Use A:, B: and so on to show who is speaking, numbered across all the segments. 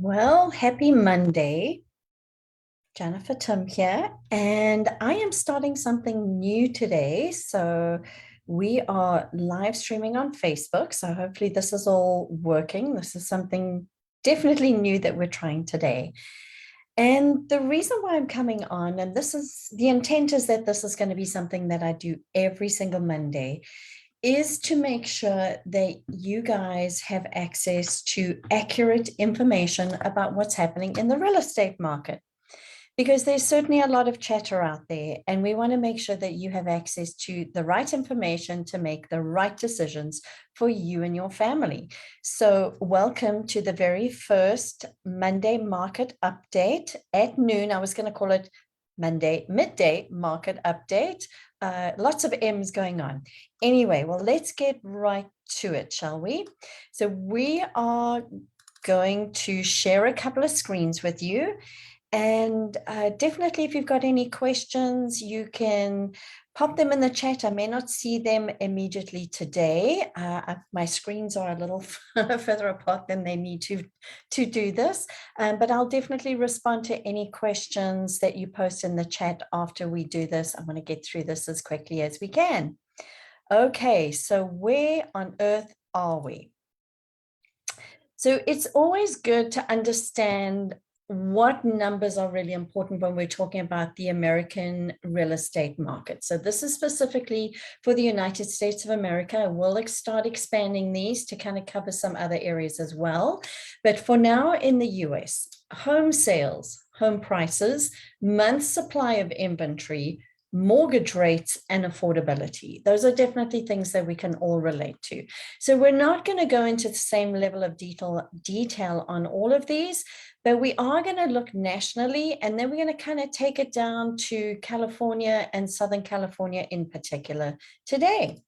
A: Well, happy Monday. Jennifer Tim here, and I am starting something new today. So we are live streaming on Facebook. So hopefully this is all working. This is something definitely new that we're trying today. And the reason why I'm coming on, and this is the intent is that this is going to be something that I do every single Monday, is to make sure that you guys have access to accurate information about what's happening in the real estate market. Because there's certainly a lot of chatter out there, and we want to make sure that you have access to the right information to make the right decisions for you and your family. So, welcome to the very first Monday market update at noon. I was going to call it Monday midday market update. Lots of M's going on. Anyway, well, let's get right to it, shall we? So, we are going to share a couple of screens with you. And definitely, if you've got any questions, you can pop them in the chat. I may not see them immediately today. My screens are a little further apart than they need to do this. But I'll definitely respond to any questions that you post in the chat after we do this. I want to get through this as quickly as we can. Okay, so where on earth are we? So it's always good to understand what numbers are really important when we're talking about the American real estate market. So this is specifically for the United States of America. I will start expanding these to kind of cover some other areas as well. But for now in the US, home sales, home prices, month supply of inventory, mortgage rates, and affordability. Those are definitely things that we can all relate to. So we're not going to go into the same level of detail on all of these, but we are going to look nationally, and then we're going to kind of take it down to California and Southern California in particular today.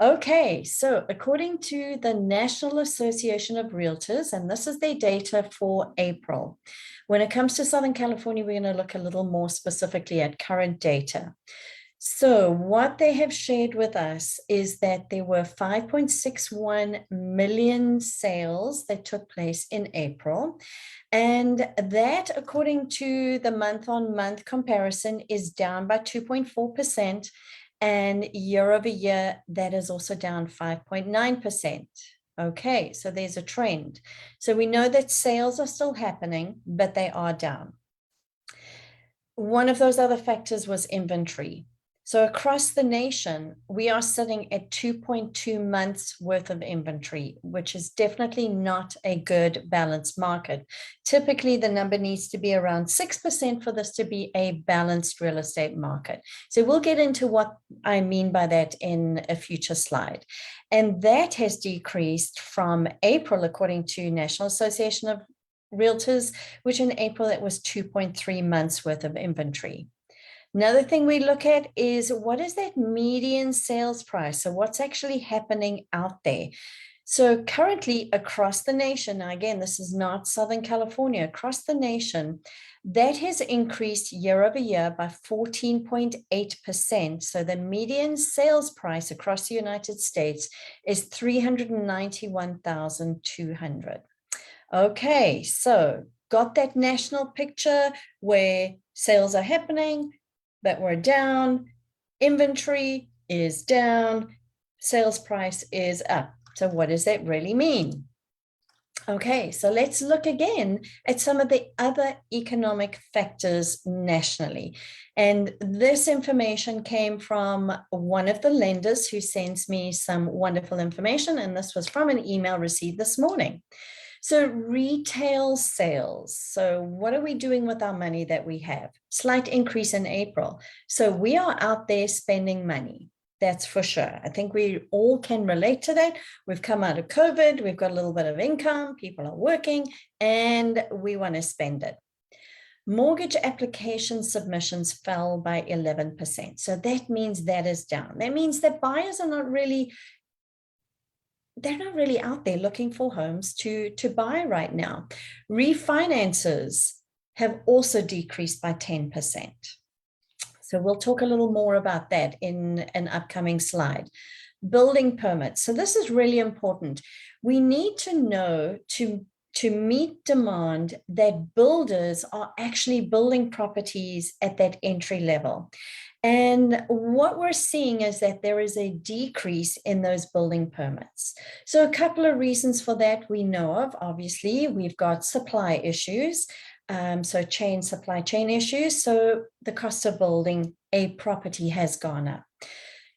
A: Okay, so according to the National Association of Realtors, and this is their data for April, when it comes to Southern California, we're going to look a little more specifically at current data. So what they have shared with us is that there were 5.61 million sales that took place in April. And that, according to the month-on-month comparison, is down by 2.4%. And year over year, that is also down 5.9%. Okay, so there's a trend. So we know that sales are still happening, but they are down. One of those other factors was inventory. So across the nation, we are sitting at 2.2 months worth of inventory, which is definitely not a good balanced market. Typically, the number needs to be around 6% for this to be a balanced real estate market. So we'll get into what I mean by that in a future slide. And that has decreased from April, according to National Association of Realtors, which in April, it was 2.3 months worth of inventory. Another thing we look at is what is that median sales price? So what's actually happening out there? So currently across the nation, now again, this is not Southern California, across the nation, that has increased year over year by 14.8%. So the median sales price across the United States is $391,200. Okay, so got that national picture where sales are happening, but we're down, inventory is down, sales price is up. So what does that really mean? Okay, so let's look again at some of the other economic factors nationally. And this information came from one of the lenders who sends me some wonderful information, and this was from an email received this morning. So retail sales. So what are we doing with our money that we have? Slight increase in April. So we are out there spending money. That's for sure. I think we all can relate to that. We've come out of COVID. We've got a little bit of income. People are working and we want to spend it. Mortgage application submissions fell by 11%. So that means that is down. That means that buyers are not really they're not really out there looking for homes to buy right now. Refinances have also decreased by 10%. So we'll talk a little more about that in an upcoming slide. Building permits. So this is really important. We need to know to meet demand that builders are actually building properties at that entry level. And what we're seeing is that there is a decrease in those building permits. So a couple of reasons for that we know of. Obviously, we've got supply issues, so supply chain issues. So the cost of building a property has gone up.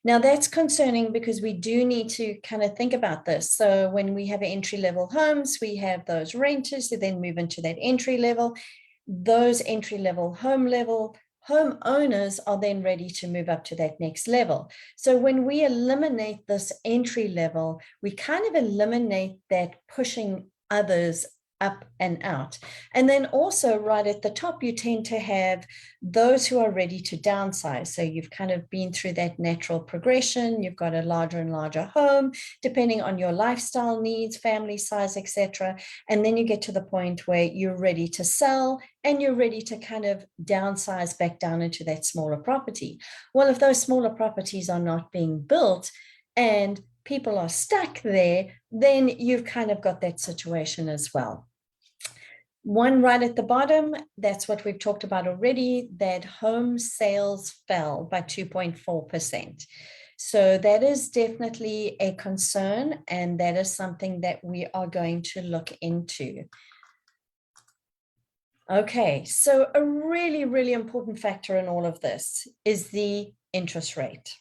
A: Now that's concerning because we do need to kind of think about this. So when we have entry-level homes, we have those renters who then move into that entry level. Those entry-level homeowners are then ready to move up to that next level. So when we eliminate this entry level, we kind of eliminate that pushing others up and out. And then also right at the top, you tend to have those who are ready to downsize. So you've kind of been through that natural progression. You've got a larger and larger home, depending on your lifestyle needs, family size, etc. And then you get to the point where you're ready to sell and you're ready to kind of downsize back down into that smaller property. Well, if those smaller properties are not being built and people are stuck there, then you've kind of got that situation as well. One right at the bottom, that's what we've talked about already, that home sales fell by 2.4%. So that is definitely a concern, and that is something that we are going to look into. Okay, so a really, really important factor in all of this is the interest rate.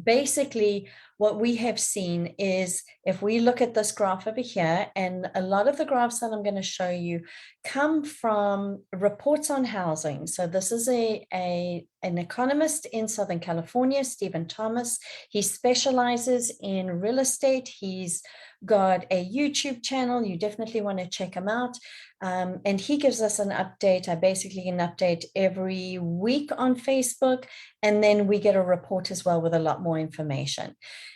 A: Basically, what we have seen is if we look at this graph over here, and a lot of the graphs that I'm going to show you come from reports on housing. So this is an economist in Southern California, Stephen Thomas. He specializes in real estate. He's got a YouTube channel. You definitely want to check him out. And he gives us an update. I basically an update every week on Facebook. And then we get a report as well with a lot more information.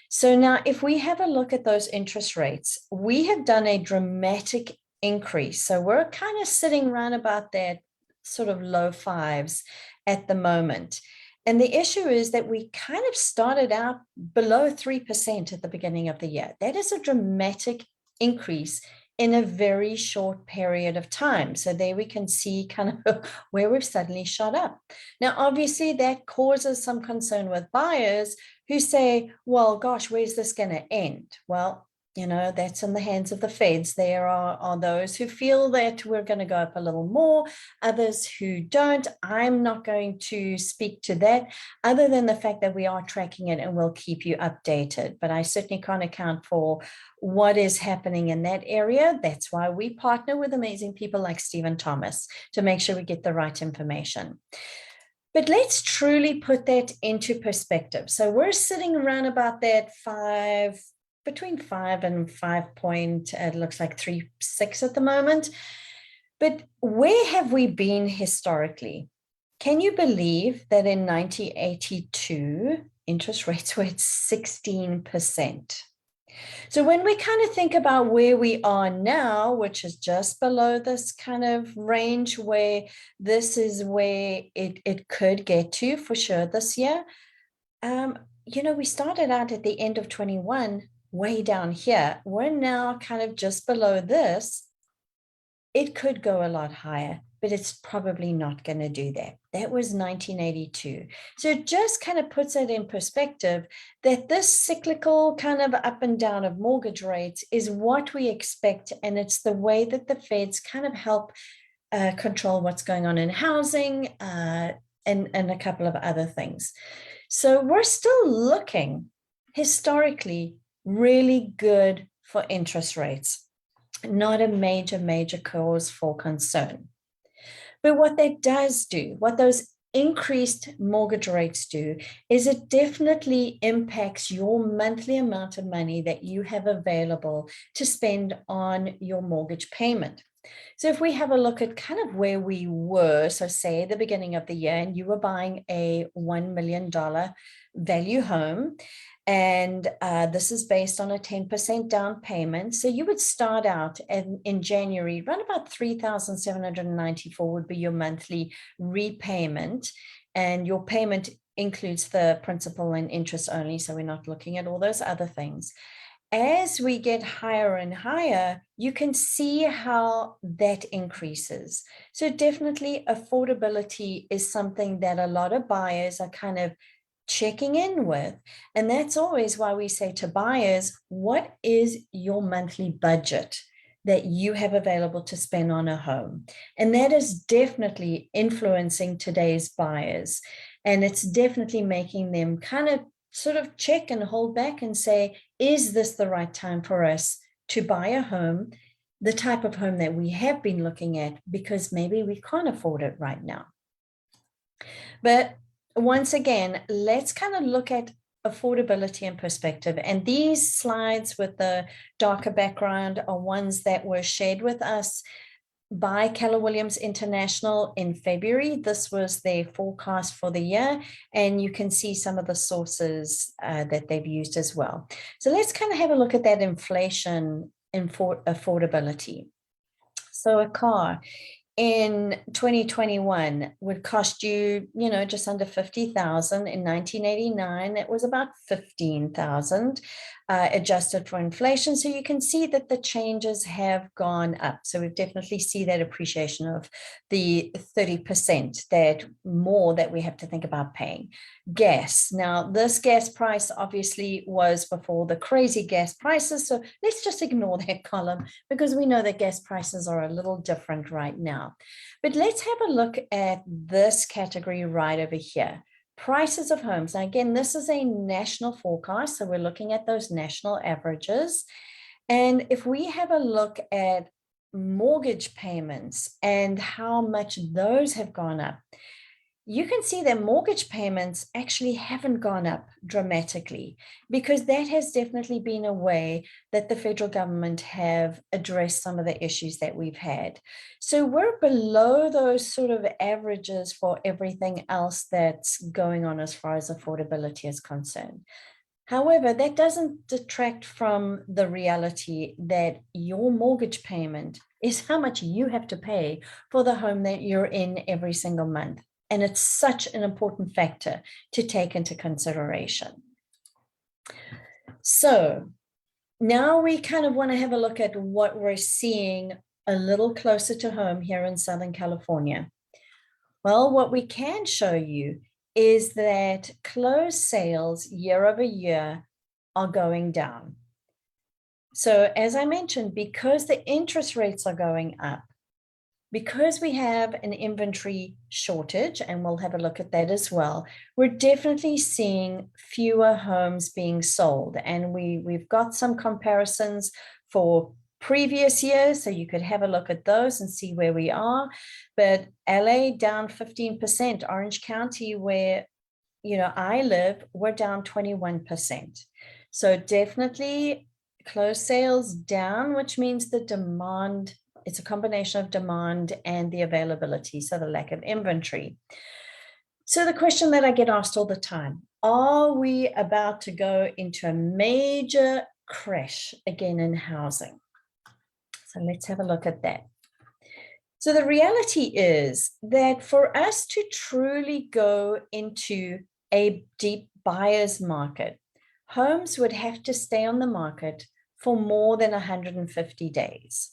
A: So now if we have a look at those interest rates, we have done a dramatic increase. So we're kind of sitting around about that sort of low fives at the moment. And the issue is that we kind of started out below 3% at the beginning of the year. That is a dramatic increase in a very short period of time. So there we can see kind of where we've suddenly shot up. Now, obviously that causes some concern with buyers who say, well, gosh, where's this going to end? Well, you know, that's in the hands of the feds. There are those who feel that we're going to go up a little more, others who don't. I'm not going to speak to that other than the fact that we are tracking it and we'll keep you updated. But I certainly can't account for what is happening in that area. That's why we partner with amazing people like Stephen Thomas to make sure we get the right information. But let's truly put that into perspective. So we're sitting around about that between 5 and 5 point, it looks like 3.6 at the moment. But where have we been historically? Can you believe that in 1982, interest rates were at 16%? So when we kind of think about where we are now, which is just below this kind of range where this is where it could get to for sure this year, you know, we started out at the end of 21 way down here. We're now kind of just below this. It could go a lot higher, but it's probably not going to do that. That was 1982. So it just kind of puts it in perspective that this cyclical kind of up and down of mortgage rates is what we expect. And it's the way that the feds kind of help control what's going on in housing and a couple of other things. So we're still looking historically really good for interest rates, not a major cause for concern. But what that does do, what those increased mortgage rates do, is it definitely impacts your monthly amount of money that you have available to spend on your mortgage payment. So if we have a look at kind of where we were, so say at the beginning of the year, and you were buying a $1 million value home, and this is based on a 10% down payment. So you would start out in January, around about $3,794 would be your monthly repayment. And your payment includes the principal and interest only. So we're not looking at all those other things. as we get higher and higher, you can see how that increases. So definitely affordability is something that a lot of buyers are kind of checking in with. And that's always why we say to buyers, what is your monthly budget that you have available to spend on a home? And that is definitely influencing today's buyers. And it's definitely making them kind of sort of check and hold back and say, is this the right time for us to buy a home, the type of home that we have been looking at, because maybe we can't afford it right now. But once again, let's kind of look at affordability and perspective. And these slides with the darker background are ones that were shared with us by Keller Williams International in February. This was their forecast for the year, and you can see some of the sources that they've used as well. So let's kind of have a look at that inflation and affordability. So a car in 2021 would cost you, just under 50,000. In 1989, it was about 15,000, adjusted for inflation. So you can see that the changes have gone up. So we definitely see that appreciation of the 30% that more that we have to think about paying. Gas. Now, this gas price obviously was before the crazy gas prices. So let's just ignore that column because we know that gas prices are a little different right now. But let's have a look at this category right over here. Prices of homes. Now, again, this is a national forecast, so we're looking at those national averages. And if we have a look at mortgage payments and how much those have gone up, you can see that mortgage payments actually haven't gone up dramatically, because that has definitely been a way that the federal government have addressed some of the issues that we've had. So we're below those sort of averages for everything else that's going on as far as affordability is concerned. However, that doesn't detract from the reality that your mortgage payment is how much you have to pay for the home that you're in every single month. And it's such an important factor to take into consideration. So now we kind of want to have a look at what we're seeing a little closer to home here in Southern California. Well, what we can show you is that closed sales year over year are going down. So as I mentioned, because the interest rates are going up, because we have an inventory shortage, and we'll have a look at that as well, we're definitely seeing fewer homes being sold. And we've got some comparisons for previous years, so you could have a look at those and see where we are. But LA down 15%, Orange County, where I live, we're down 21%. So definitely closed sales down, which means the demand, it's a combination of demand and the availability, so the lack of inventory. So the question that I get asked all the time, are we about to go into a major crash again in housing? So let's have a look at that. So the reality is that for us to truly go into a deep buyer's market, homes would have to stay on the market for more than 150 days.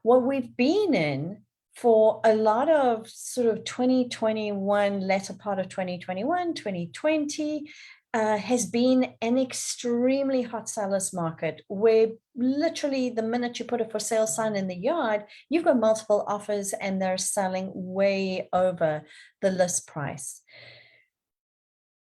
A: What we've been in for a lot of sort of 2021, latter part of 2021, 2020, has been an extremely hot seller's market where literally the minute you put a for sale sign in the yard, you've got multiple offers and they're selling way over the list price.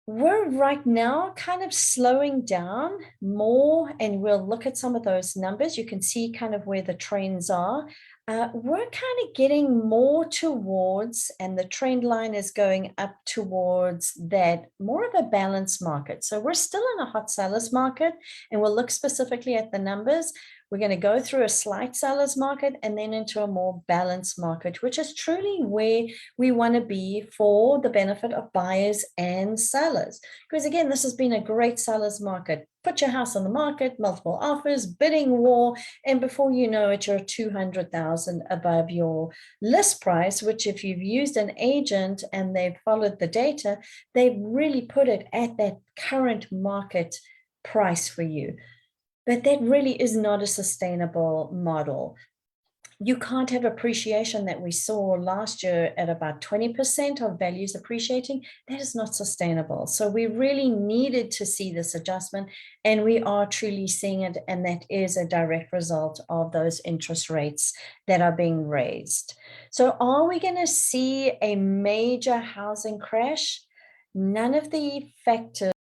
A: We're right now kind of slowing down more, and we'll look at some of those numbers. You can see kind of where the trends are. We're kind of getting more towards, and the trend line is going up towards that more of a balanced market. So we're still in a hot seller's market, and we'll look specifically at the numbers. We're going to go through a slight seller's market and then into a more balanced market, which is truly where we want to be for the benefit of buyers and sellers. Because again, this has been a great seller's market. Put your house on the market, multiple offers, bidding war, and before you know it, you're 200,000 above your list price, which if you've used an agent and they've followed the data, they've really put it at that current market price for you. But that really is not a sustainable model. You can't have appreciation that we saw last year at about 20% of values appreciating. That is not sustainable. So we really needed to see this adjustment, and we are truly seeing it. And that is a direct result of those interest rates that are being raised. So are we going to see a major housing crash? None of the factors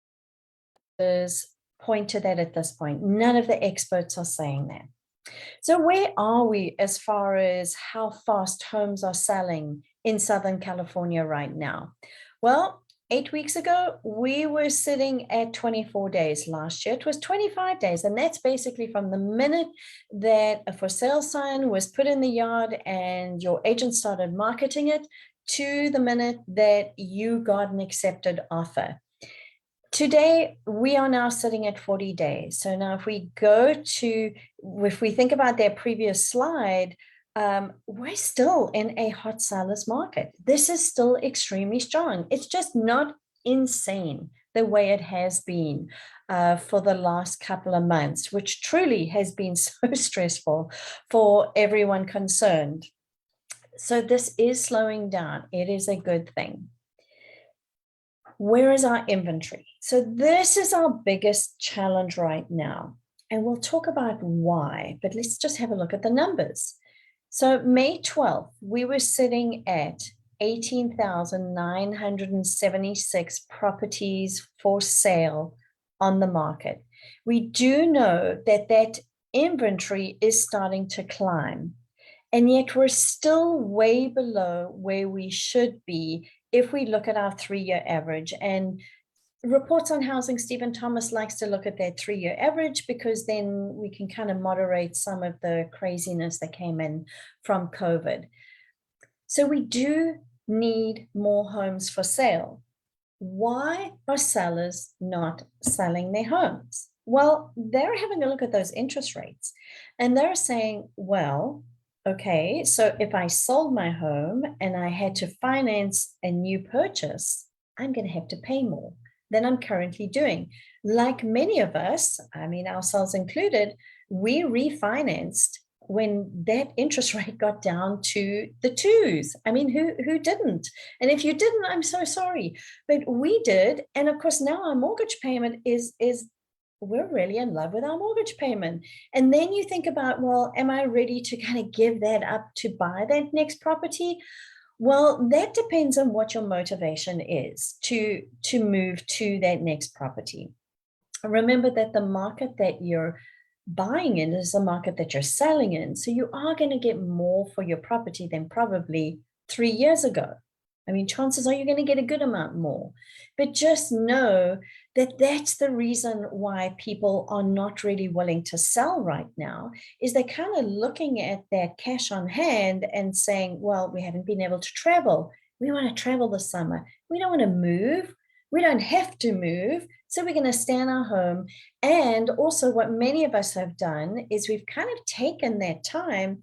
A: point to that at this point. None of the experts are saying that. So where are we as far as how fast homes are selling in Southern California right now? Well, 8 weeks ago, we were sitting at 24 days. Last year, it was 25 days. And that's basically from the minute that a for sale sign was put in the yard and your agent started marketing it to the minute that you got an accepted offer. Today, we are now sitting at 40 days. So now if we think about their previous slide, we're still in a hot seller's market. This is still extremely strong. It's just not insane the way it has been for the last couple of months, which truly has been so stressful for everyone concerned. So this is slowing down. It is a good thing. Where is our inventory? So this is our biggest challenge right now. And we'll talk about why, but let's just have a look at the numbers. So May 12th, we were sitting at 18,976 properties for sale on the market. We do know that that inventory is starting to climb, and yet we're still way below where we should be if we look at our 3-year average. And Reports on Housing, Stephen Thomas likes to look at that 3-year average because then we can kind of moderate some of the craziness that came in from COVID. So we do need more homes for sale. Why are sellers not selling their homes? Well, they're having a look at those interest rates and they're saying, well, okay, so if I sold my home and I had to finance a new purchase, I'm going to have to pay more than I'm currently doing. Like many of us, I mean, ourselves included, we refinanced when that interest rate got down to the twos. I mean, who didn't? And if you didn't, I'm so sorry, but we did. And of course, now our mortgage payment is we're really in love with our mortgage payment. And then you think about, well, am I ready to kind of give that up to buy that next property? Well, that depends on what your motivation is to move to that next property. Remember that the market that you're buying in is the market that you're selling in. So you are going to get more for your property than probably 3 years ago. I mean, chances are you're going to get a good amount more. But just know that that's the reason why people are not really willing to sell right now, is they're kind of looking at that cash on hand and saying, well, we haven't been able to travel. We want to travel this summer. We don't want to move. We don't have to move. So we're going to stay in our home. And also what many of us have done is we've kind of taken that time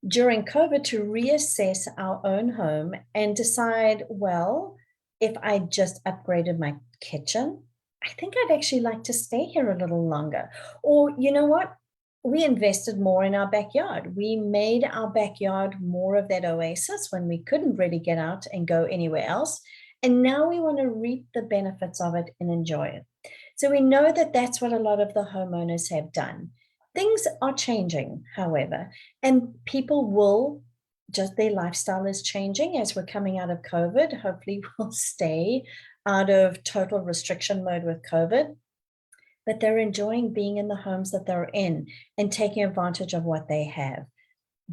A: during COVID to reassess our own home and decide, well, if I just upgraded my kitchen, I think I'd actually like to stay here a little longer. Or you know what? We invested more in our backyard. We made our backyard more of that oasis when we couldn't really get out and go anywhere else. And now we want to reap the benefits of it and enjoy it. So we know that that's what a lot of the homeowners have done. Things are changing, however, and people will just, their lifestyle is changing as we're coming out of COVID. Hopefully we'll stay out of total restriction mode with COVID, but they're enjoying being in the homes that they're in and taking advantage of what they have.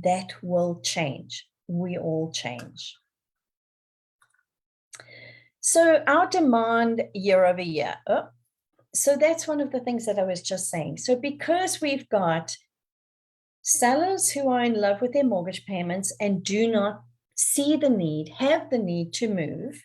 A: That will change. We all change. So our demand year over year. So that's one of the things that I was just saying. So because we've got sellers who are in love with their mortgage payments and do not see the need, have the need to move,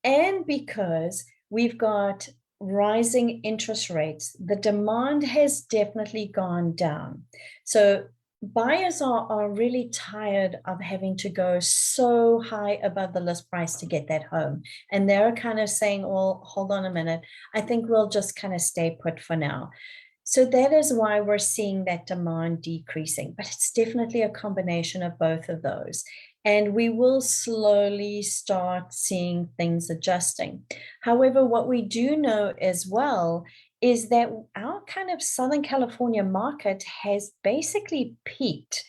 A: and because we've got rising interest rates, the demand has definitely gone down. So buyers are really tired of having to go so high above the list price to get that home. And they're kind of saying, well, hold on a minute. I think we'll just kind of stay put for now. So that is why we're seeing that demand decreasing, but it's definitely a combination of both of those. And we will slowly start seeing things adjusting. However, what we do know as well is that our kind of Southern California market has basically peaked,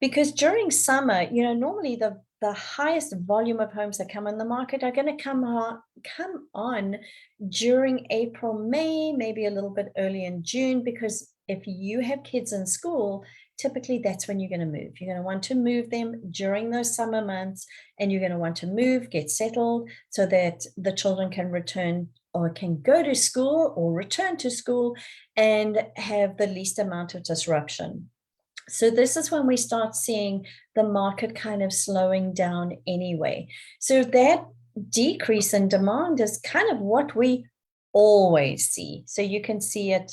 A: because during summer, normally the highest volume of homes that come on the market are going to come on during April, May, maybe a little bit early in June, because if you have kids in school, typically that's when you're going to move. You're going to want to move them during those summer months, and you're going to want to move, get settled, so that the children can return or can go to school or return to school and have the least amount of disruption. So this is when we start seeing the market kind of slowing down anyway. So that decrease in demand is kind of what we always see. So you can see it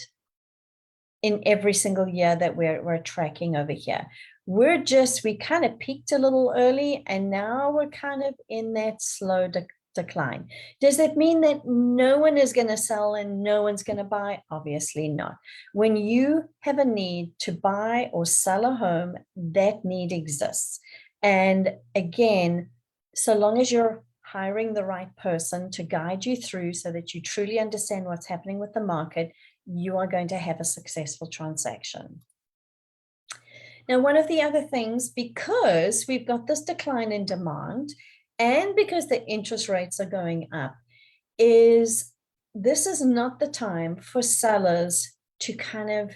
A: in every single year that we're tracking over here. We kind of peaked a little early, and now we're kind of in that slow decline. Does that mean that no one is going to sell and no one's going to buy? Obviously not. When you have a need to buy or sell a home, that need exists. And again, so long as you're hiring the right person to guide you through so that you truly understand what's happening with the market, you are going to have a successful transaction. Now, one of the other things, because we've got this decline in demand and because the interest rates are going up, is this is not the time for sellers to kind of,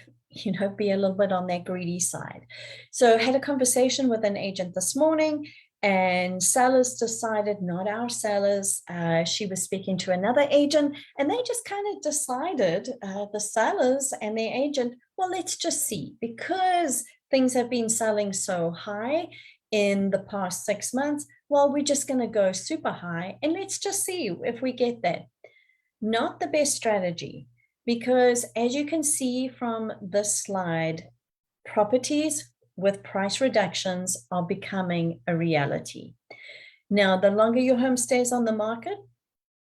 A: be a little bit on that greedy side. So I had a conversation with an agent this morning, and sellers decided, not our sellers, she was speaking to another agent, and they just kind of decided, the sellers and the agent, well, let's just see, because things have been selling so high in the past 6 months, well, we're just going to go super high and let's just see if we get that. Not the best strategy, because as you can see from this slide, properties with price reductions are becoming a reality. Now, the longer your home stays on the market,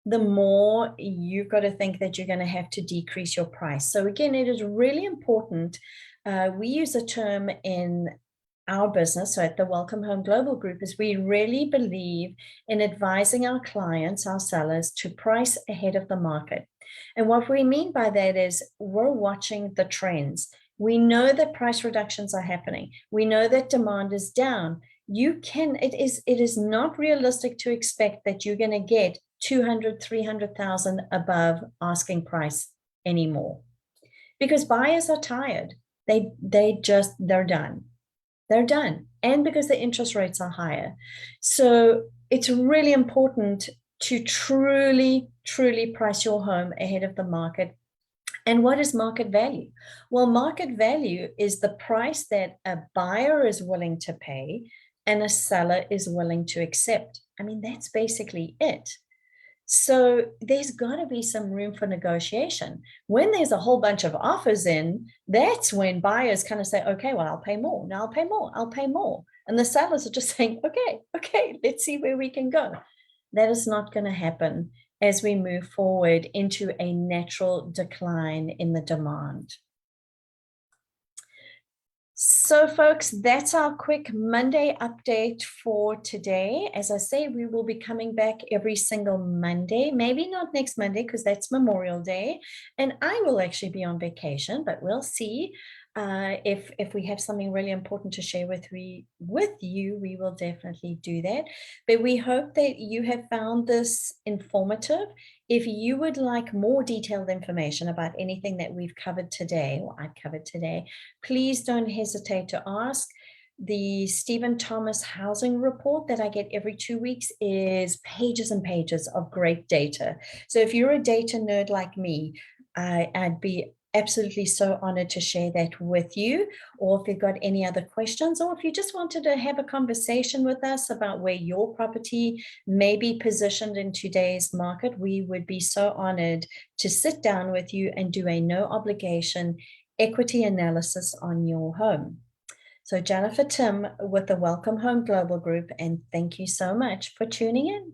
A: the more you've got to think that you're going to have to decrease your price. So again, it is really important. We use a term in our business, so at the Welcome Home Global Group, is we really believe in advising our clients, our sellers, to price ahead of the market. And what we mean by that is we're watching the trends. We know that price reductions are happening. We know that demand is down. It is not realistic to expect that you're going to get 200, 300,000 above asking price anymore, because buyers are tired. They're done. They're done. And because the interest rates are higher. So it's really important to truly, truly price your home ahead of the market. And what is market value? Well, market value is the price that a buyer is willing to pay and a seller is willing to accept. I mean, that's basically it. So there's got to be some room for negotiation. When there's a whole bunch of offers in, that's when buyers kind of say, okay, well, I'll pay more. Now I'll pay more. I'll pay more. And the sellers are just saying, okay, let's see where we can go. That is not going to happen as we move forward into a natural decline in the demand. So folks, that's our quick Monday update for today. As I say, we will be coming back every single Monday, maybe not next Monday because that's Memorial Day. And I will actually be on vacation, but we'll see. If we have something really important to share with you, we will definitely do that. But we hope that you have found this informative. If you would like more detailed information about anything that we've covered today, or I've covered today, please don't hesitate to ask. The Stephen Thomas housing report that I get every 2 weeks is pages and pages of great data. So if you're a data nerd like me, I'd be absolutely so honored to share that with you. Or if you've got any other questions, or if you just wanted to have a conversation with us about where your property may be positioned in today's market, we would be so honored to sit down with you and do a no obligation equity analysis on your home. So Jennifer Tim with the Welcome Home Global Group, and thank you so much for tuning in.